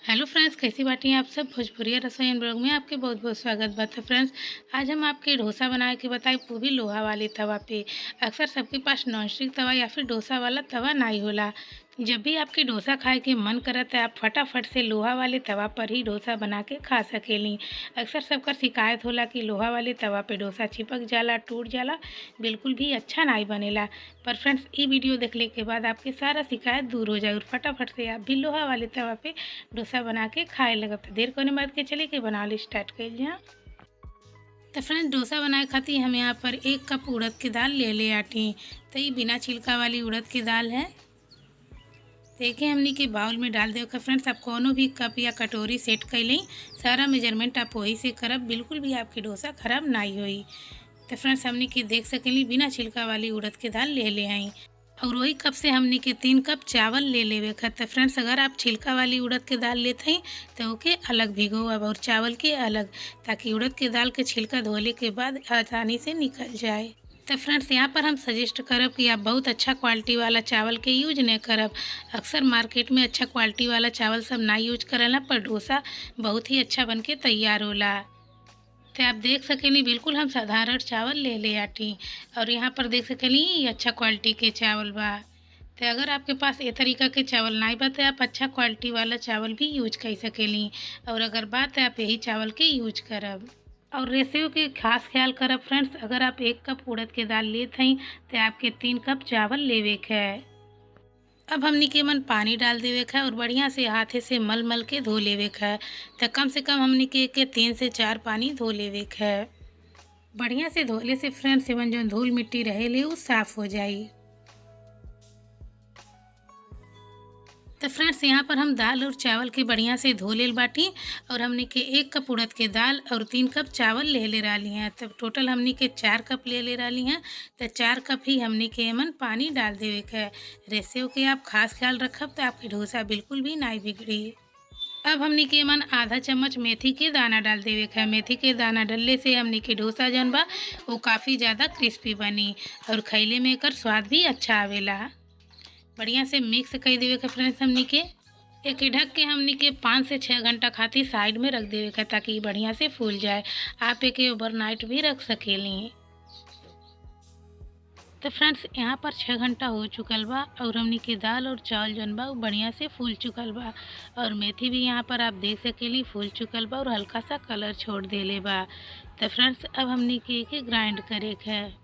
Hello friends, कैसी बाटी हैं आप सब। भोजपुरिया रसोई एंड ब्लॉग में आपके बहुत बहुत स्वागत बात है। फ्रेंड्स, आज हम आपके डोसा बना के बताएं, वो भी लोहा वाले तवा पे। अक्सर सबके पास नॉनस्टिक तवा या फिर डोसा वाला तवा नहीं होला। जब भी आपके डोसा खाए के मन करता है, आप फटाफट से लोहा वाले तवा पर ही डोसा बना के खा सकेली। अक्सर सबका शिकायत होला कि लोहा वाले तवा पे डोसा चिपक जाला, टूट जाला, बिल्कुल भी अच्छा नहीं बनेला। पर फ्रेंड्स, ये वीडियो देखने के बाद आपके सारा शिकायत दूर हो जाए और फटाफट से आप भी लोहा वाले तवा पे डोसा बना के खाए लगब। तो देर कोने बात के चले के बनावल स्टार्ट कर लिया। तो फ्रेंड्स, डोसा बनाए खातिर हम यहाँ पर 1 कप उड़द की दाल ले आटी। तो ये बिना छिलका वाली उड़द की दाल है। देखिए, हमनी के बाउल में डाल देव। फ्रेंड्स, आप कोनो भी कप या कटोरी सेट कर लें, सारा मेजरमेंट आप वही से करब, बिल्कुल भी आपकी डोसा खराब नहीं होई। तो फ्रेंड्स, हमनी के देख सकेली बिना छिलका वाली उड़द की दाल ले आई। और वही कप से हमनी के 3 कप चावल ले लेवे खा। तो फ्रेंड्स, अगर आप छिलका वाली उड़द के दाल लेते हैं तो ओके अलग भिगो अब, और चावल के अलग, ताकि उड़द के दाल के छिलका धोले के बाद आसानी से निकल जाए। तो फ्रेंड्स, यहाँ पर हम सजेस्ट करब कि आप बहुत अच्छा क्वालिटी वाला चावल के यूज नहीं करब। अक्सर मार्केट में अच्छा क्वालिटी वाला चावल सब ना यूज करेला, पर डोसा बहुत ही अच्छा बन के तैयार होला। तो आप देख सकेली बिल्कुल हम साधारण चावल ले आटी। और यहाँ पर देख सकेली ये अच्छा क्वालिटी के चावल बा। तो अगर आपके पास ये तरीका के चावल नहीं बा तो आप अच्छा क्वालिटी वाला चावल भी यूज कर सकेली। और अगर बात है, आप यही चावल के यूज करब। और रेसियो के खास ख्याल करब फ्रेंड्स, अगर आप 1 कप उड़द के दाल लेते हैं तो आपके 3 कप चावल लेवे के है। अब हमनी के मन पानी डाल देवे का है और बढ़िया से हाथे से मल मल के धो लेवे का है। तो कम से कम हमनी के 3 से 4 पानी धो लेवे का है। बढ़िया से धोले से फ्रेंड्स, एवं जो धूल मिट्टी रहेले वो साफ हो जाई। तो फ्रेंड्स, यहाँ पर हम दाल और चावल के बढ़िया से धो लेल बाटी। और हमने के 1 कप उड़द के दाल और 3 कप चावल ले रही हैं। तब टोटल हमने के 4 कप ले रही हैं। तो 4 कप ही हमने के एमन पानी डाल देवे के है। रेसियो के आप खास ख्याल रखब तो आपकी डोसा बिल्कुल भी नहीं बिगड़ी। अब हमनी के मन आधा चम्मच मेथी के दाना डाल देवे के है। मेथी के दाना डालने से हमनी के डोसा जौन बा वो काफ़ी ज़्यादा क्रिस्पी बनी और खैले में एकर स्वाद भी अच्छा आवेला। बढ़िया से मिक्स कर देवे के फ्रेंड्स, हमनी के एक ढक के हमनी के 5 से 6 घंटा खातिर साइड में रख देवे का, ताकि बढ़िया से फूल जाए। आप एके ओवरनाइट भी रख सकेली। तो फ्रेंड्स, यहाँ पर 6 घंटा हो चुकल बा और हमनी के दाल और चावल जौन बा वो बढ़िया से फूल चुकल बा। और मेथी भी यहाँ पर आप देख सकेली फूल चुकल बा और हल्का सा कलर छोड़ देले बा। तो फ्रेंड्स, अब हमनी के एके ग्राइंड करे के है।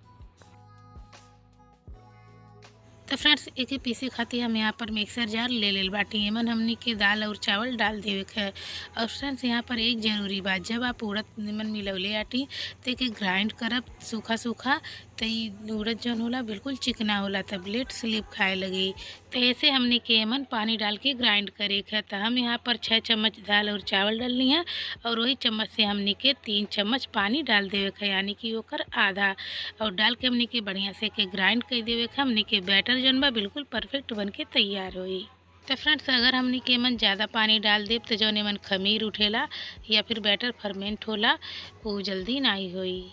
तो फ्रेंड्स, एके पीसे खातिर हम यहाँ पर मिक्सर जार ले लेल बाटी। एमन हमनी के दाल और चावल डाल देवे के है। और फ्रेंड्स, यहाँ पर एक ज़रूरी बात, जब आप उड़द निमन मिलौले आटी तो एके ग्राइंड करब सूखा सूखा, तो ये उड़द जौन होला बिल्कुल चिकना होला, तब ब्लेड स्लिप खाए लगी। तो ऐसे हमने के एमन पानी डाल के ग्राइंड करे के है। तो हम यहाँ पर 6 चम्मच दाल और चावल डालनी है और वही चम्मच से हमने के 3 चम्मच पानी डाल देवे के, यानी कि ओकर आधा। और डाल के हमने के बढ़िया से के ग्राइंड कर देवे के, हमने के बैटर जौन बा बिल्कुल परफेक्ट बन के तैयार होई। तो फ्रेंड्स, अगर हमने के एमन ज़्यादा पानी डाल देब तो जौन एमन खमीर उठेला या फिर बैटर फर्मेंट होला वो जल्दी नहीं होई।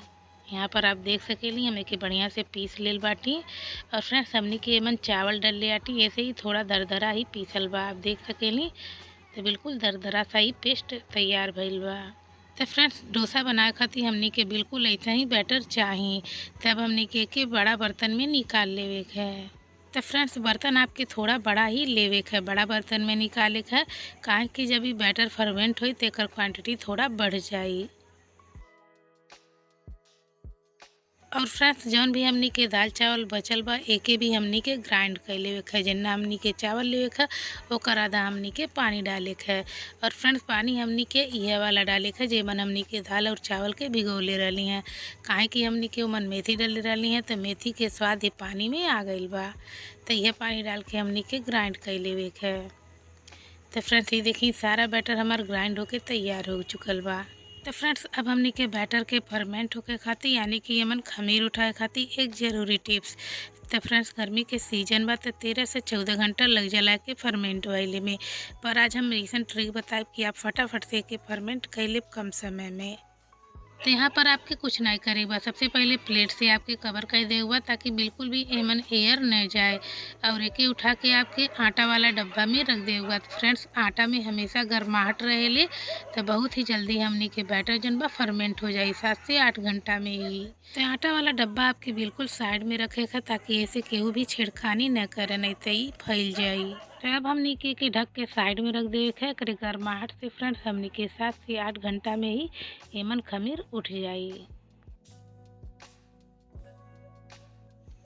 यहाँ पर आप देख सकेली हम एके बढ़िया से पीस लेल बाटी। और फ्रेंड्स, हमने के एमन चावल डल ले आटी, ऐसे ही थोड़ा दरदरा ही पीसल बा, आप देख सकेली। तो बिल्कुल दरदरा सा ही पेस्ट तैयार भइल बा। तो फ्रेंड्स, डोसा बनाए खातिर हमनी के बिल्कुल ऐसा ही बैटर चाहिए। तब हमनी के बड़ा बर्तन में निकाल लेवे के है। तो फ्रेंड्स, बर्तन आपके थोड़ा बड़ा ही लेवे के है, बड़ा बर्तन में निकाले के है, काहे कि जब ये बैटर फर्मेंट होई तो एकर क्वांटिटी थोड़ा बढ़ जाई। और फ्रेंड्स, जौन भी हमनी के दाल चावल बचल बा एके भी हमनी के ग्राइंड कर लेवे के है। जितना हमनी के चावल लेवे के ओकर आधा हमनी के पानी डाले के है। और फ्रेंड्स, पानी हमनी के इहे वाला डाले के जेमन हमनी के दाल और चावल के भिगोले रहली हैं, काहे कि हमनी के ओमन मेथी डाले रहली हैं, तो मेथी के स्वाद ये पानी में आ गइल बा। तो यह पानी डाल के हमनी के ग्राइंड कर लेवे के है। तो फ्रेंड्स, ये देखी सारा बैटर हमार ग्राइंड होके तैयार हो चुकल बा। तो फ्रेंड्स, अब हमनी के बैटर के फर्मेंट होके खातिर, यानी कि एमन खमीर उठाए खातिर एक ज़रूरी टिप्स। तो फ्रेंड्स, गर्मी के सीजन बा तो 13 से 14 घंटा लग जाला के फर्मेंट भइले में। पर आज हम रीसन ट्रिक बताएब कि आप फटाफट से के फर्मेंट कर लेब कम समय में। तो यहाँ पर आपके कुछ नहीं करे बा, सबसे पहले प्लेट से आपके कवर कर दे हुआ ताकि बिल्कुल भी एमन एयर न जाए और एके उठा के आपके आटा वाला डब्बा में रख दे हुआ। तो फ्रेंड्स आटा में हमेशा गर्माहट रहेले तो बहुत ही जल्दी हमनी के बैटर जन बा फर्मेंट हो जाए 7 से 8 घंटा में ही। तो आटा वाला डब्बा आपके बिल्कुल साइड में रखे का ताकि ऐसे केहू भी छेड़खानी न करे, नहीं तो ई फैल जाई। तो अब हमनी के ढक के साइड में रख देवे है करे गर्माहट से फ्रेंड्स हमनी के 7 से 8 घंटा में ही एमन खमीर उठ जाई।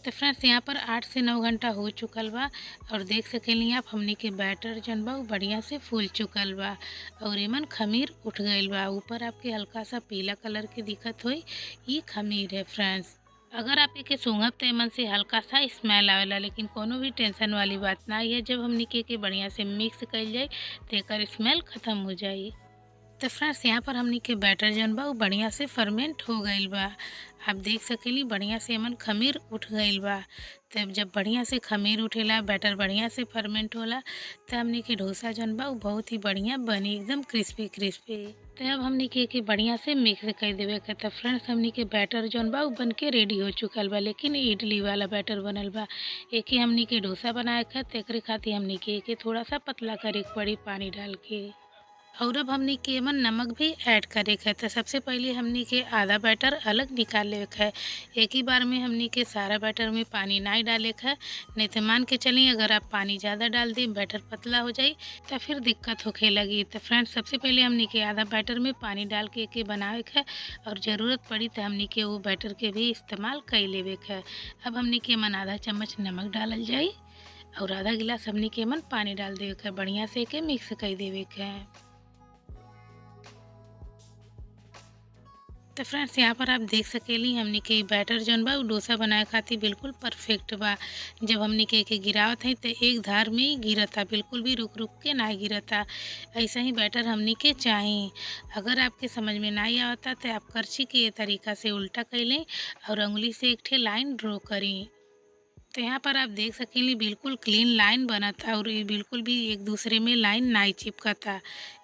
तो फ्रेंड्स यहाँ पर 8 से 9 घंटा हो चुकल बा और देख सकेली आप हमनी के बैटर जन बा बढ़िया से फूल चुकल बा और एमन खमीर उठ गईल बा। ऊपर आपके हल्का सा पीला कलर के दिखत होई, ये खमीर है फ्रेंड्स। अगर आप एके सूंघब तो एमन से हल्का सा स्मेल आवेला, लेकिन कोनो भी टेंशन वाली बात ना है। जब हमनी के बढ़िया से मिक्स कइल जाए तो एकर स्मेल खत्म हो जाई। तो फ्रेंड्स यहाँ पर हमनी के बैटर जन बा बढ़िया से फर्मेंट हो गईल बा। आप देख सकेली बढ़िया से एमन खमीर उठ गईल बा। तब जब बढ़िया से खमीर उठेला बैटर बढ़िया से फर्मेंट होला तो हमनी के डोसा जन बा बहुत ही बढ़िया बनी, एकदम क्रिस्पी क्रिस्पी। तो अब हमनी के बढ़िया से मिक्स कर देवे के। तो फ्रेंड्स हमनी के बैटर जन बा बन के रेडी हो चुकल बा, लेकिन इडली वाला बैटर बनल बा। एके हमनी के डोसा बनाए के तेकरे खातिर हमनी के थोड़ा सा पतला करे के पड़ी पानी डाल के। और अब हमनी के एमन नमक भी ऐड करे के है। तो सबसे पहले हमनी के आधा बैटर अलग निकाल ले के है। एक ही बार में हमनी के सारा बैटर में पानी नहीं डाले के है, नहीं तो मान के चलिए अगर आप पानी ज़्यादा डाल दें बैटर पतला हो जाए तो फिर दिक्कत होखे लगी। तो फ्रेंड्स सबसे पहले हमनी के आधा बैटर में पानी डाल के बनावे के है और ज़रूरत पड़ी तो हमनी के वो बैटर के भी इस्तेमाल कर लेवे के है। अब हमनी के एमन आधा चम्मच नमक डालल जाए और आधा गिलास हमनी के एमन पानी डाल देवे के, बढ़िया से के मिक्स कर देवे के है। तो फ्रेंड्स यहाँ पर आप देख सकेली हमनी के बैटर जौन बा डोसा बनाए खातिर बिल्कुल परफेक्ट बा। जब हमनी के गिरावत है तो एक धार में ही गिरता, बिल्कुल भी रुक रुक के ना गिरता। ऐसा ही बैटर हमनी के चाहिए। अगर आपके समझ में नहीं आवता तो आप करछी के तरीका से उल्टा कर लें और उंगली से एक ठे लाइन ड्रॉ करें। तो यहाँ पर आप देख सकेली बिल्कुल क्लीन लाइन बना था और ये बिल्कुल भी एक दूसरे में लाइन नहीं चिपका था,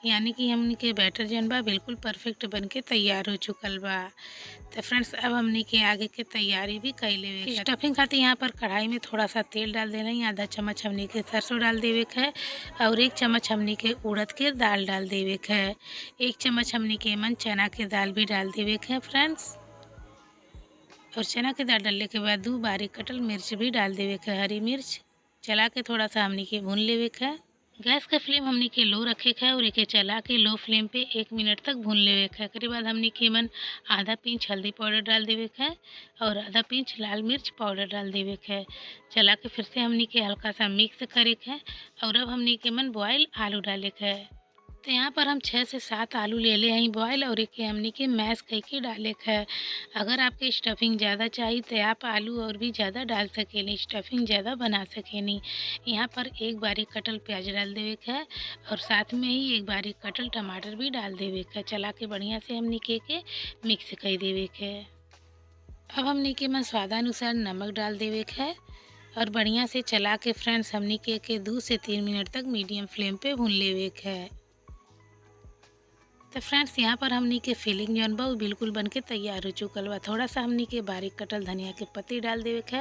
यानी कि हमनी के बैटर जन बा बिल्कुल परफेक्ट बन के तैयार हो चुकल बा। तो फ्रेंड्स अब हमनी के आगे के तैयारी भी कर लेवे। स्टफिंग खातिर यहाँ पर कढ़ाई में थोड़ा सा तेल डाल देना है, आधा चम्मच हमनी के सरसों डाल देवे के है और 1 चम्मच हमनी के उड़द के दाल डाल देवे के है। 1 चम्मच हमनी के मन चना के दाल भी डाल देवे के है फ्रेंड्स। और चना के दाल डालने के बाद 2 बारीक कटल मिर्च भी डाल देवे के, हरी मिर्च। चला के थोड़ा सा हमनी के भून लेवे के। गैस का फ्लेम हमनी के लो रखे के और एके चला के लो फ्लेम पे 1 मिनट तक भून लेवे के। एकरे बाद हमनी के मन आधा पिंच हल्दी पाउडर डाल देवे के और आधा पिंच लाल मिर्च पाउडर डाल देवे के। चला के फिर से हमनी के हल्का सा मिक्स करे के और अब हमनी के मन बॉयल आलू डाले के। तो यहाँ पर हम 6 से 7 आलू ले ले हैं बॉयल और एक हमनी के मैश करके डाले के है। अगर आपके स्टफिंग ज़्यादा चाहिए तो आप आलू और भी ज़्यादा डाल सकेनी, स्टफिंग ज़्यादा बना सकेनी। यहाँ पर 1 बारीक कटल प्याज डाल देवे के है और साथ में ही 1 बारीक कटल टमाटर भी डाल देवे के। चला के बढ़िया से हमनी के मिक्स कर देवे के। अब हमनी के मन स्वादानुसार नमक डाल देवे के है और बढ़िया से चला के फ्रेंड्स हमनी के 2 से 3 मिनट तक मीडियम फ्लेम पे भून लेवे के है। तो फ्रेंड्स यहाँ पर हमनी के फिलिंग जौन बा बिल्कुल बन के तैयार हो चुकल बा। थोड़ा सा हमनी के बारीक कटल धनिया के पत्ती डाल देवे के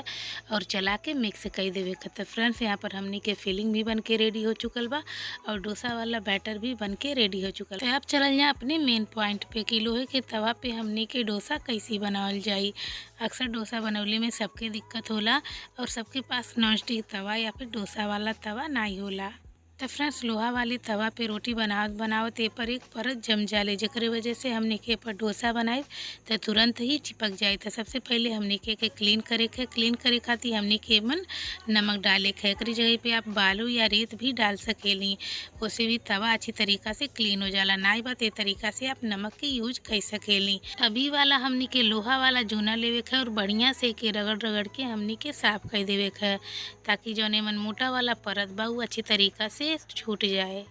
और चला के मिक्स कर देवे के। तो फ्रेंड्स यहाँ पर हमनी के फिलिंग भी बन के रेडी हो चुकल बा और डोसा वाला बैटर भी बन के रेडी हो चुकल। तो अब चलल जाए अपने मेन पॉइंट पे कि लोहे के तवा पे हमनी के डोसा कैसे बनावल जाई। अक्सर डोसा बनवले में सबके दिक्कत होला और सबके पास नॉन स्टिक तवा या फिर डोसा वाला तवा नहीं होला। तो फ्रेंड्स लोहा वाले तवा पे रोटी बनावत ए पर एक परत जम जाले, जेकरे वजह से हमने के पर डोसा बनाए तो तुरंत ही चिपक जाए। तो सबसे पहले हमने के क्लीन करे खातिर हमने के मन नमक डाले के। एकरी जगह पे आप बालू या रेत भी डाल सकेली, उससे भी तवा अच्छी तरीका से क्लीन हो जाला। नाई बात ए तरीका से आप नमक के यूज कर सकेली। अभी वाला हमने के लोहा वाला जूना लेवे के और बढ़िया से के रगड़ रगड़ के हमने के साफ कर देवे के, ताकि जौन मन मोटा वाला परत बा अच्छी तरीका से छूट जाए।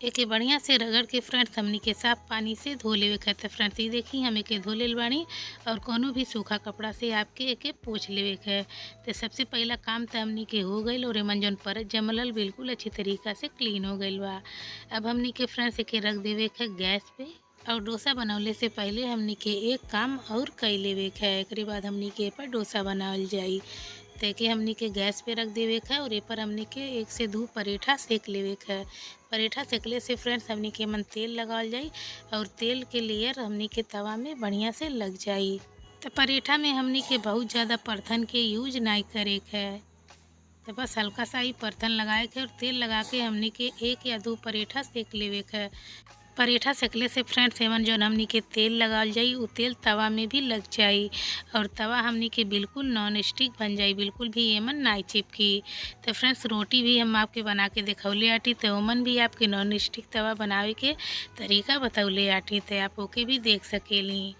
एके बढ़िया से रगड़ के फ्रेंड्स हमनी के साफ पानी से धो लेवे के। तो फ्रेंड्स ये देखी हम एके धो लेल बानी और कोनो भी सूखा कपड़ा से आपके एके पोंछ लेवे के। तो सबसे पहला काम तो हमनी के हो गईल और एमन जौन परत जमल बिल्कुल अच्छी तरीका से क्लीन हो गईल बा। अब हमनी के फ्रेंड्स एके रख देवे के गैस पे और डोसा बनवले से पहले हमनी के एक काम और कई लेवे के है। एकरे बाद हमनी के पर डोसा बनावल जाई। ते के हमनी के गैस पे रख देवे के है और ए पर हमनी के 1 से 2 परेठा सेक लेवे के है। परेठा सेकले से फ्रेंड्स हमनी के मन तेल लगावल जाई और तेल के लेयर हमनी के तवा में बढ़िया से लग जाई। तो परेठा में हमनी के बहुत ज़्यादा परथन के यूज नहीं करे के है। तो बस हल्का सा ही परथन लगाए के और तेल लगा के हमनी के 1 या 2 परेठा सेक लेवे के है। परेठा सेकले से फ्रेंड्स एमन जौन हमनी के तेल लगावल जाई उ तेल तवा में भी लग जाई और तवा हमनी के बिल्कुल नॉन स्टिक बन जाई, बिल्कुल भी एमन नाई चिपकी। तो फ्रेंड्स रोटी भी हम आपके बना के दिखौले आटी, तो ओमन भी आपके नॉन स्टिक तवा बनावे के तरीका बतौले आटी, तो आप ओके भी देख सकेली।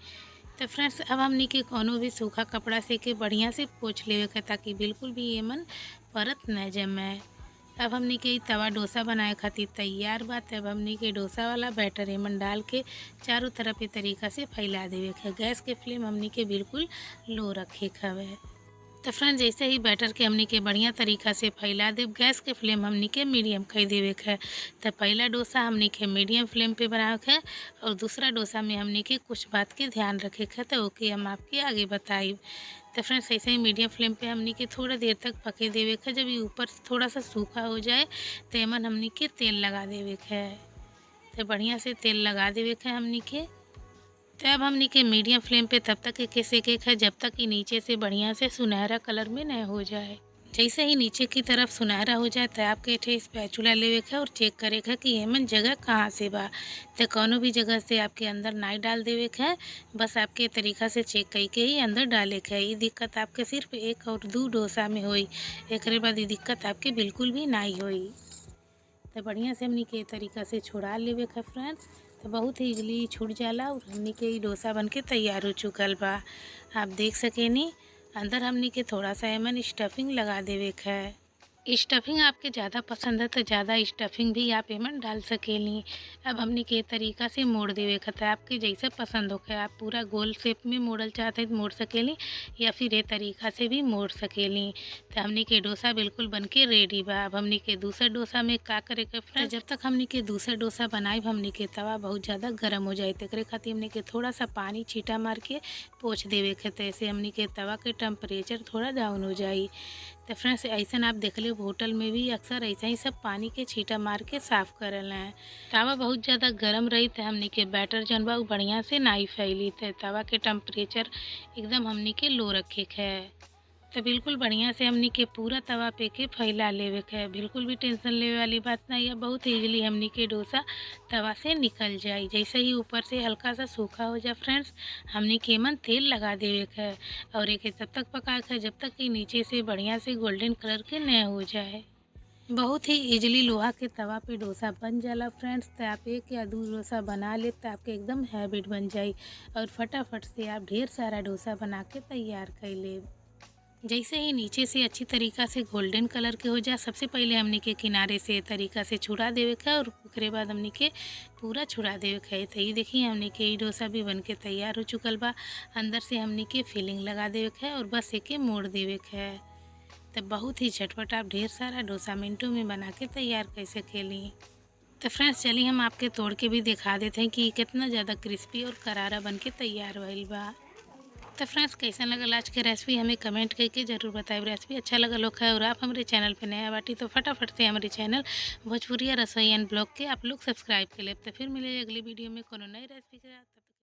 तो फ्रेंड्स अब हमनी के कोनो भी सूखा कपड़ा से के बढ़िया से पोंछ लेवे के ताकि बिल्कुल भी एमन परत न जमे। अब हमनी के तवा डोसा बनाए खातिर तैयार बा। तब हमनी के डोसा वाला बैटर एमन डाल के चारों तरफ ए तरीका से फैला देवे के। गैस के फ्लेम हमनी के बिल्कुल लो रखे के हवे। तो फ्रेंड्स जैसे ही बैटर के हमनी के बढ़िया तरीका से फैला देव, गैस के फ्लेम हमनी के मीडियम कर देवे के। तो पहला डोसा हमनी के मीडियम फ्लेम पे बनावे के और दूसरा डोसा में हमनी के कुछ बात के ध्यान रखे के, तो ओके हम आपके आगे बताई। तो फ्रेंड्स ऐसे ही मीडियम फ्लेम पे हमनी के थोड़ा देर तक पके देवे के। जब ये ऊपर से थोड़ा सा सूखा हो जाए तो एमन हमनी के तेल लगा देवे के। तो बढ़िया से तेल लगा देवे के हमनी के। तो अब हमनी के मीडियम फ्लेम पे तब तक एके सेके है जब तक कि नीचे से बढ़िया से सुनहरा कलर में न हो जाए। जैसे ही नीचे की तरफ सुनहरा हो जाए तो आपके ठे स्पैचुला लेवे के और चेक करे के कि एमन जगह कहाँ से बा। तो कोनो भी जगह से आपके अंदर नाई डाल देवे के, बस आपके तरीका से चेक करके ही अंदर डाले के। ये दिक्कत आपके सिर्फ 1 और 2 डोसा में होई, एकरे बाद ये दिक्कत आपके बिल्कुल भी नहीं होई। तो बढ़िया से हमनी के तरीका से छुड़ा लेवे के फ्रेंड्स। तो बहुत ही इजली छूट जाला और हमनी के ई डोसा बन के तैयार हो चुकल बा। आप देख सकेनी अंदर हमनी के थोड़ा सा एमन स्टफिंग लगा देवे के है। स्टफिंग आपके ज़्यादा पसंद है तो ज़्यादा स्टफिंग भी आप एमन डाल सकेली। अब हमनी के तरीका से मोड़ देवे के था, आपके जैसे पसंद हो के। आप पूरा गोल शेप में मोड़ल चाहते हैं तो मोड़ सकेली या फिर ये तरीका से भी मोड़ सकेली। तो हमनी के डोसा बिल्कुल बन के रेडी बा। अब हमनी के दूसरा डोसा में का करे के फ्रेंड्स, जब तक हमनी के दूसरा डोसा बनाए हमनी के तवा बहुत ज़्यादा गर्म हो जाए, तो खातिर हमनी के थोड़ा सा पानी छीटा मार के पोंछ देवे के। तो ऐसे हमनी के तवा के टेम्परेचर थोड़ा डाउन हो जाए। तो फ्रेंड्स ऐसा आप देख लो होटल में भी अक्सर ऐसा ही सब पानी के छींटा मार के साफ़ करल हैं। तवा बहुत ज़्यादा गर्म रही तो हमनी के बैटर जौन बा बढ़िया से नहीं फैली। तो तवा के टेम्परेचर एकदम हमनी के लो रखे के है। तो बिल्कुल बढ़िया से हमनी के पूरा तवा पे के फैला लेवे के है। बिल्कुल भी टेंशन लेवे वाली बात नहीं है, बहुत ईजिली हमनी के डोसा तवा से निकल जाए। जैसे ही ऊपर से हल्का सा सूखा हो जाए फ्रेंड्स, हमनी के मन तेल लगा देवे के है और एक तब तक पका के जब तक कि नीचे से बढ़िया से गोल्डन कलर के न हो जाए। बहुत ही इजली लोहा के तवा पे डोसा बन जाला फ्रेंड्स। तो आप 1 या 2 डोसा बना ले तो आपके एकदम हैबिट बन जाए और फटाफट से आप ढेर सारा डोसा बना के तैयार कर ले। जैसे ही नीचे से अच्छी तरीका से गोल्डन कलर के हो जाए, सबसे पहले हमनी के किनारे से तरीका से छुड़ा देवे का और उसके बाद हमनी के पूरा छुड़ा देवे का है। तो ये देखिए हमनी के ई डोसा भी बन के तैयार हो चुकल बा। अंदर से हमनी के फिलिंग लगा देवे का है और बस एके मोड़ देवे का है। तो बहुत ही झटपट आप ढेर सारा डोसा मिनटों में बना के तैयार कर सकेली। तो फ्रेंड्स चलिए हम आपके तोड़ के भी दिखा देते हैं कि कितना ज़्यादा क्रिस्पी और करारा बन के तैयार भइल बा। तो फ्रेंड्स कैसा लगल आज के रेसिपी हमें कमेंट करके ज़रूर बताएं। रेसिपी अच्छा लगल होगा और आप हमारे चैनल पे नया बाटी तो फटाफट से हमारे चैनल भोजपुरिया रसोई एंड ब्लॉग के आप लोग सब्सक्राइब कर ले। तो फिर मिले अगली वीडियो में कोनो नई रेसिपी के साथ।